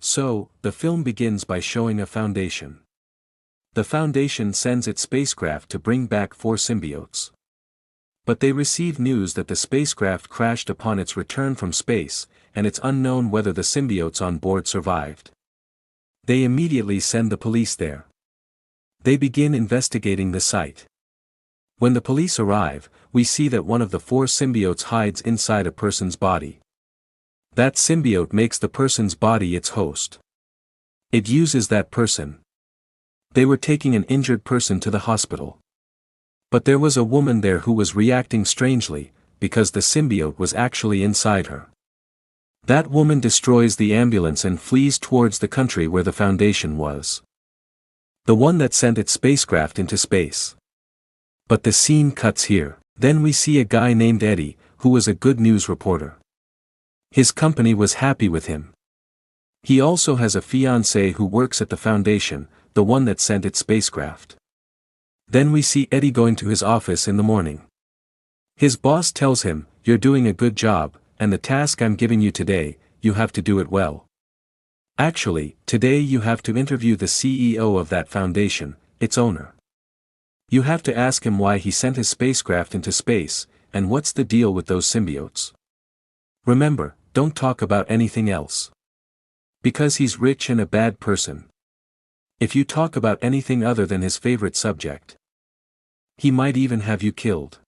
So, the film begins by showing a Foundation. The Foundation sends its spacecraft to bring back 4 symbiotes. But they receive news that the spacecraft crashed upon its return from space, and it's unknown whether the symbiotes on board survived. They immediately send the police there. They begin investigating the site. When the police arrive, we see that one of the 4 symbiotes hides inside a person's body. That symbiote makes the person's body its host. It uses that person. They were taking an injured person to the hospital. But there was a woman there who was reacting strangely, because the symbiote was actually inside her. That woman destroys the ambulance and flees towards the country where the Foundation was. The one that sent its spacecraft into space. But the scene cuts here. Then we see a guy named Eddie, who was a good news reporter. His company was happy with him. He also has a fiancée who works at the Foundation, the one that sent its spacecraft. Then we see Eddie going to his office in the morning. His boss tells him, "You're doing a good job, and the task I'm giving you today, you have to do it well. Actually, today you have to interview the CEO of that Foundation, its owner. You have to ask him why he sent his spacecraft into space, and what's the deal with those symbiotes. Remember, don't talk about anything else. Because he's rich and a bad person. If you talk about anything other than his favorite subject, he might even have you killed."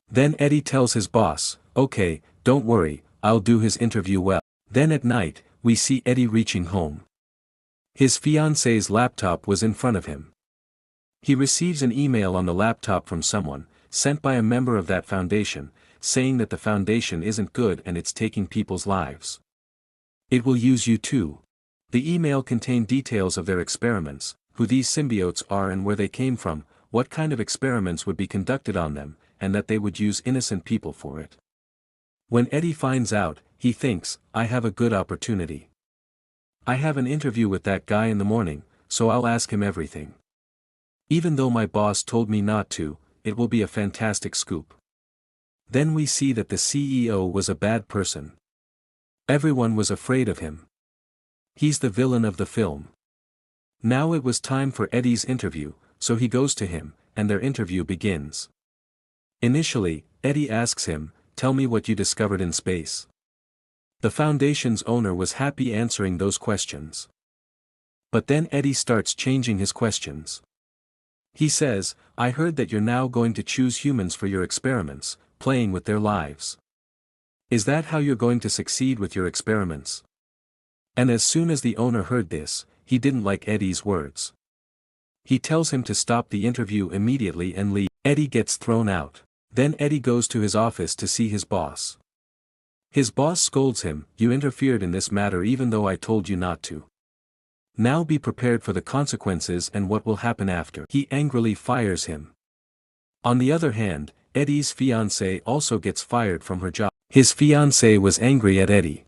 Then Eddie tells his boss, "Okay, don't worry, I'll do his interview well." Then at night, we see Eddie reaching home. His fiancée's laptop was in front of him. He receives an email on the laptop from someone, sent by a member of that Foundation, saying that the Foundation isn't good and it's taking people's lives. It will use you too. The email contained details of their experiments, who these symbiotes are and where they came from, what kind of experiments would be conducted on them, and that they would use innocent people for it. When Eddie finds out, he thinks, "I have a good opportunity. I have an interview with that guy in the morning, so I'll ask him everything. Even though my boss told me not to, it will be a fantastic scoop." Then we see that the CEO was a bad person. Everyone was afraid of him. He's the villain of the film. Now it was time for Eddie's interview, so he goes to him, and their interview begins. Initially, Eddie asks him, "Tell me what you discovered in space." The Foundation's owner was happy answering those questions. But then Eddie starts changing his questions. He says, "I heard that you're now going to choose humans for your experiments, playing with their lives. Is that how you're going to succeed with your experiments?" And as soon as the owner heard this, he didn't like Eddie's words. He tells him to stop the interview immediately and leave. Eddie gets thrown out. Then Eddie goes to his office to see his boss. His boss scolds him, "You interfered in this matter even though I told you not to. Now be prepared for the consequences and what will happen after." He angrily fires him. On the other hand, Eddie's fiancée also gets fired from her job. His fiancée was angry at Eddie.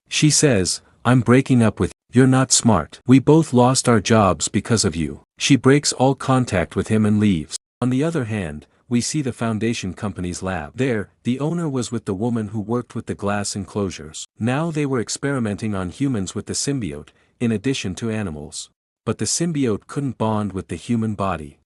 She says, "I'm breaking up with you. You're not smart. We both lost our jobs because of you." She breaks all contact with him and leaves. On the other hand, we see the Foundation company's lab. There, the owner was with the woman who worked with the glass enclosures. Now they were experimenting on humans with the symbiote, in addition to animals. But the symbiote couldn't bond with the human body.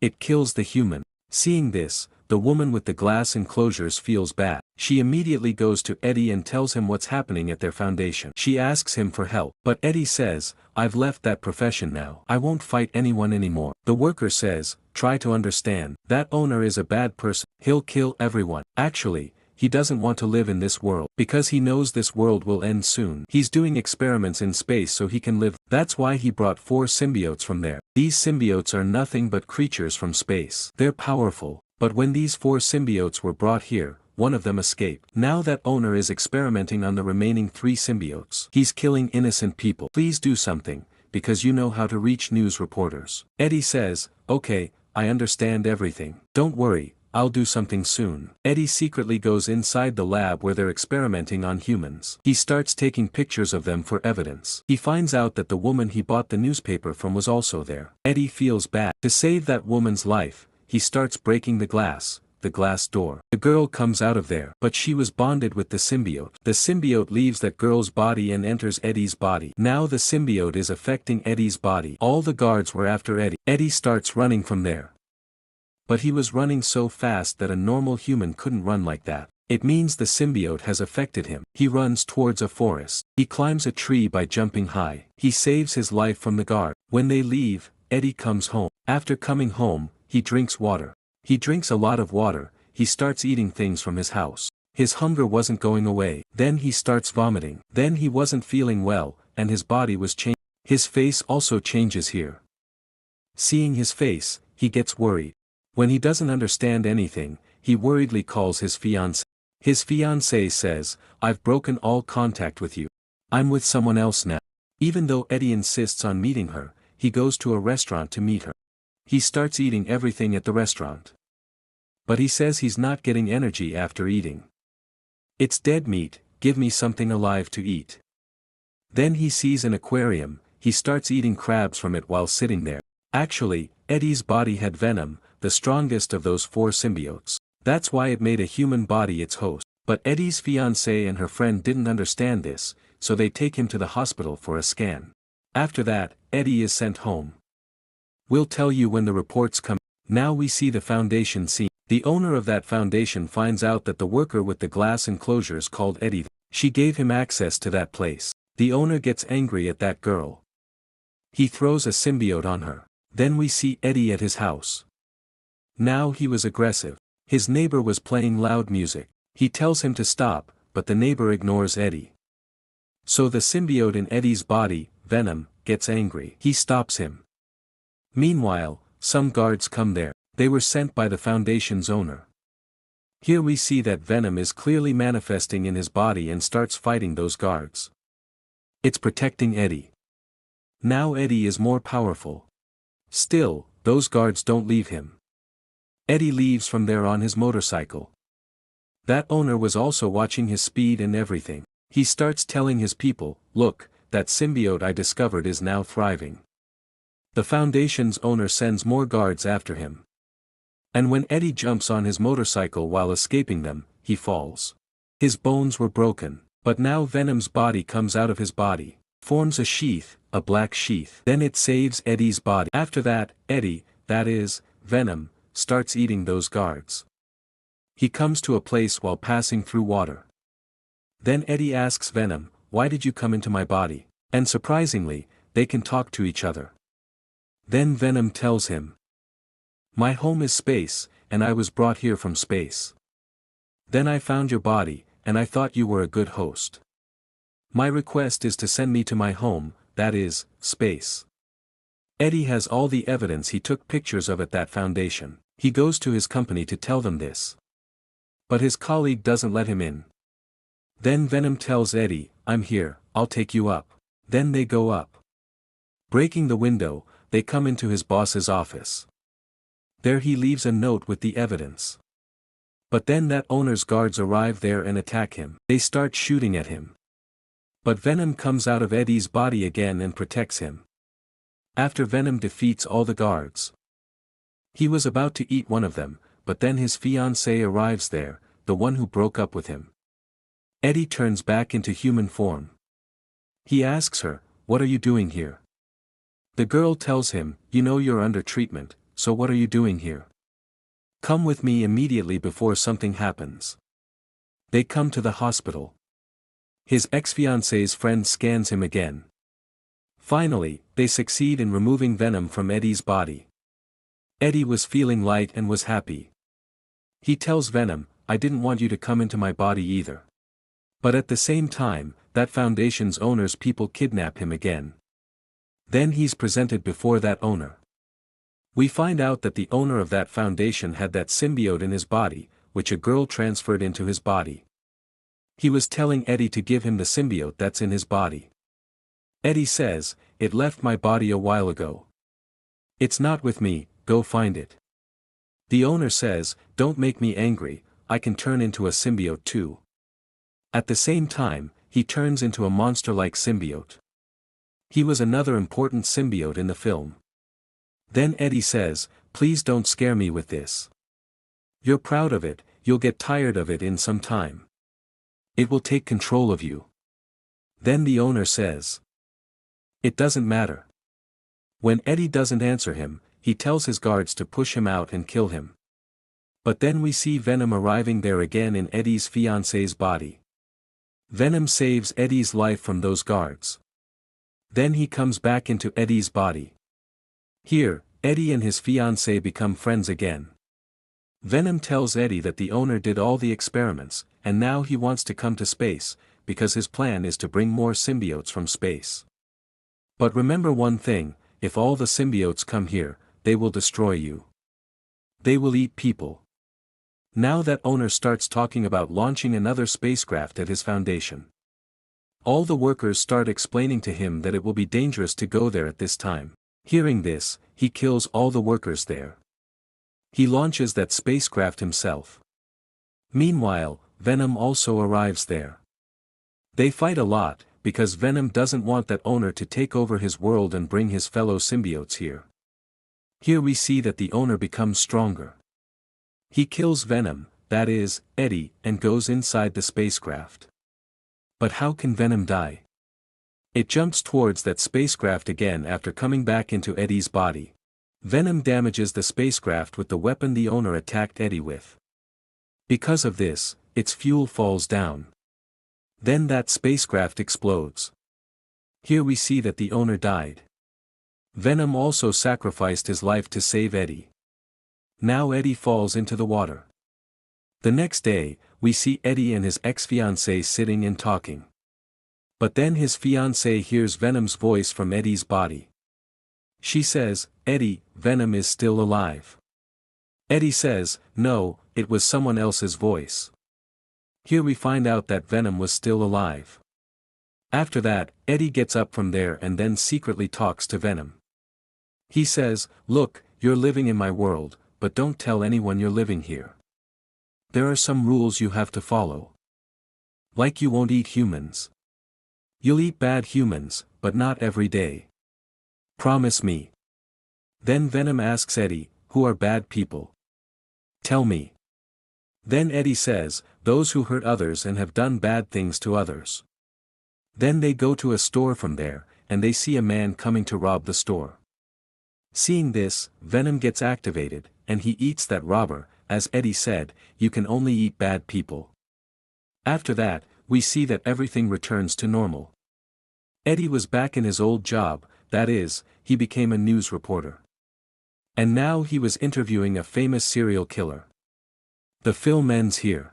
It kills the human. Seeing this, the woman with the glass enclosures feels bad. She immediately goes to Eddie and tells him what's happening at their Foundation. She asks him for help. But Eddie says, "I've left that profession now. I won't fight anyone anymore." The worker says, "Try to understand. That owner is a bad person. He'll kill everyone. Actually, he doesn't want to live in this world, because he knows this world will end soon. He's doing experiments in space so he can live. That's why he brought 4 symbiotes from there. These symbiotes are nothing but creatures from space. They're powerful, but when these 4 symbiotes were brought here, one of them escaped. Now that owner is experimenting on the remaining 3 symbiotes. He's killing innocent people. Please do something, because you know how to reach news reporters." Eddie says, "Okay, I understand everything. Don't worry, I'll do something soon." Eddie secretly goes inside the lab where they're experimenting on humans. He starts taking pictures of them for evidence. He finds out that the woman he bought the newspaper from was also there. Eddie feels bad. To save that woman's life, he starts breaking the glass, the glass door. The girl comes out of there, but she was bonded with the symbiote. The symbiote leaves that girl's body and enters Eddie's body. Now the symbiote is affecting Eddie's body. All the guards were after Eddie. Eddie starts running from there. But he was running so fast that a normal human couldn't run like that. It means the symbiote has affected him. He runs towards a forest. He climbs a tree by jumping high. He saves his life from the guard. When they leave, Eddie comes home. After coming home, he drinks water. He drinks a lot of water. He starts eating things from his house. His hunger wasn't going away. Then he starts vomiting. Then he wasn't feeling well, and his body was changing. His face also changes here. Seeing his face, he gets worried. When he doesn't understand anything, he worriedly calls his fiancée. His fiancée says, "I've broken all contact with you. I'm with someone else now." Even though Eddie insists on meeting her, he goes to a restaurant to meet her. He starts eating everything at the restaurant. But he says he's not getting energy after eating. "It's dead meat, give me something alive to eat." Then he sees an aquarium, he starts eating crabs from it while sitting there. Actually, Eddie's body had venom, the strongest of those 4 symbiotes. That's why it made a human body its host. But Eddie's fiancée and her friend didn't understand this, so they take him to the hospital for a scan. After that, Eddie is sent home. We'll tell you when the reports come. Now we see the foundation scene. The owner of that foundation finds out that the worker with the glass enclosures called Eddie. She gave him access to that place. The owner gets angry at that girl. He throws a symbiote on her. Then we see Eddie at his house. Now he was aggressive. His neighbor was playing loud music. He tells him to stop, but the neighbor ignores Eddie. So the symbiote in Eddie's body, Venom, gets angry. He stops him. Meanwhile, some guards come there. They were sent by the Foundation's owner. Here we see that Venom is clearly manifesting in his body and starts fighting those guards. It's protecting Eddie. Now Eddie is more powerful. Still, those guards don't leave him. Eddie leaves from there on his motorcycle. That owner was also watching his speed and everything. He starts telling his people, "Look, that symbiote I discovered is now thriving." The Foundation's owner sends more guards after him. And when Eddie jumps on his motorcycle while escaping them, he falls. His bones were broken, but now Venom's body comes out of his body, forms a sheath, a black sheath. Then it saves Eddie's body. After that, Eddie, that is, Venom, starts eating those guards. He comes to a place while passing through water. Then Eddie asks Venom, "Why did you come into my body?" And surprisingly, they can talk to each other. Then Venom tells him, "My home is space, and I was brought here from space. Then I found your body, and I thought you were a good host. My request is to send me to my home, that is, space." Eddie has all the evidence. He took pictures of at that Foundation. He goes to his company to tell them this. But his colleague doesn't let him in. Then Venom tells Eddie, "I'm here, I'll take you up." Then they go up. Breaking the window, they come into his boss's office. There he leaves a note with the evidence. But then that owner's guards arrive there and attack him. They start shooting at him. But Venom comes out of Eddie's body again and protects him. After Venom defeats all the guards, he was about to eat one of them, but then his fiancée arrives there, the one who broke up with him. Eddie turns back into human form. He asks her, "What are you doing here?" The girl tells him, "You know you're under treatment, so what are you doing here? Come with me immediately before something happens." They come to the hospital. His ex-fiancée's friend scans him again. Finally, they succeed in removing Venom from Eddie's body. Eddie was feeling light and was happy. He tells Venom, "I didn't want you to come into my body either." But at the same time, that Foundation's owner's people kidnap him again. Then he's presented before that owner. We find out that the owner of that Foundation had that symbiote in his body, which a girl transferred into his body. He was telling Eddie to give him the symbiote that's in his body. Eddie says, "It left my body a while ago. It's not with me, go find it." The owner says, "Don't make me angry, I can turn into a symbiote too." At the same time, he turns into a monster-like symbiote. He was another important symbiote in the film. Then Eddie says, "Please don't scare me with this. You're proud of it, you'll get tired of it in some time. It will take control of you. Then the owner says. It doesn't matter. When Eddie doesn't answer him, he tells his guards to push him out and kill him. But then we see Venom arriving there again in Eddie's fiancée's body. Venom saves Eddie's life from those guards. Then he comes back into Eddie's body. Here, Eddie and his fiancée become friends again. Venom tells Eddie that the owner did all the experiments, and now he wants to come to space, because his plan is to bring more symbiotes from space. But remember one thing, if all the symbiotes come here, they will destroy you. They will eat people. Now that owner starts talking about launching another spacecraft at his foundation. All the workers start explaining to him that it will be dangerous to go there at this time. Hearing this, he kills all the workers there. He launches that spacecraft himself. Meanwhile, Venom also arrives there. They fight a lot, because Venom doesn't want that owner to take over his world and bring his fellow symbiotes here. Here we see that the owner becomes stronger. He kills Venom, that is, Eddie, and goes inside the spacecraft. But how can Venom die? It jumps towards that spacecraft again after coming back into Eddie's body. Venom damages the spacecraft with the weapon the owner attacked Eddie with. Because of this, its fuel falls down. Then that spacecraft explodes. Here we see that the owner died. Venom also sacrificed his life to save Eddie. Now Eddie falls into the water. The next day, we see Eddie and his ex-fiancée sitting and talking. But then his fiancée hears Venom's voice from Eddie's body. She says, "Eddie, Venom is still alive." Eddie says, "No, it was someone else's voice." Here we find out that Venom was still alive. After that, Eddie gets up from there and then secretly talks to Venom. He says, "Look, you're living in my world, but don't tell anyone you're living here. There are some rules you have to follow. Like you won't eat humans. You'll eat bad humans, but not every day. Promise me." Then Venom asks Eddie, "Who are bad people? Tell me." Then Eddie says, "Those who hurt others and have done bad things to others." Then they go to a store from there, and they see a man coming to rob the store. Seeing this, Venom gets activated, and he eats that robber. As Eddie said, you can only eat bad people. After that, we see that everything returns to normal. Eddie was back in his old job, that is, he became a news reporter. And now he was interviewing a famous serial killer. The film ends here.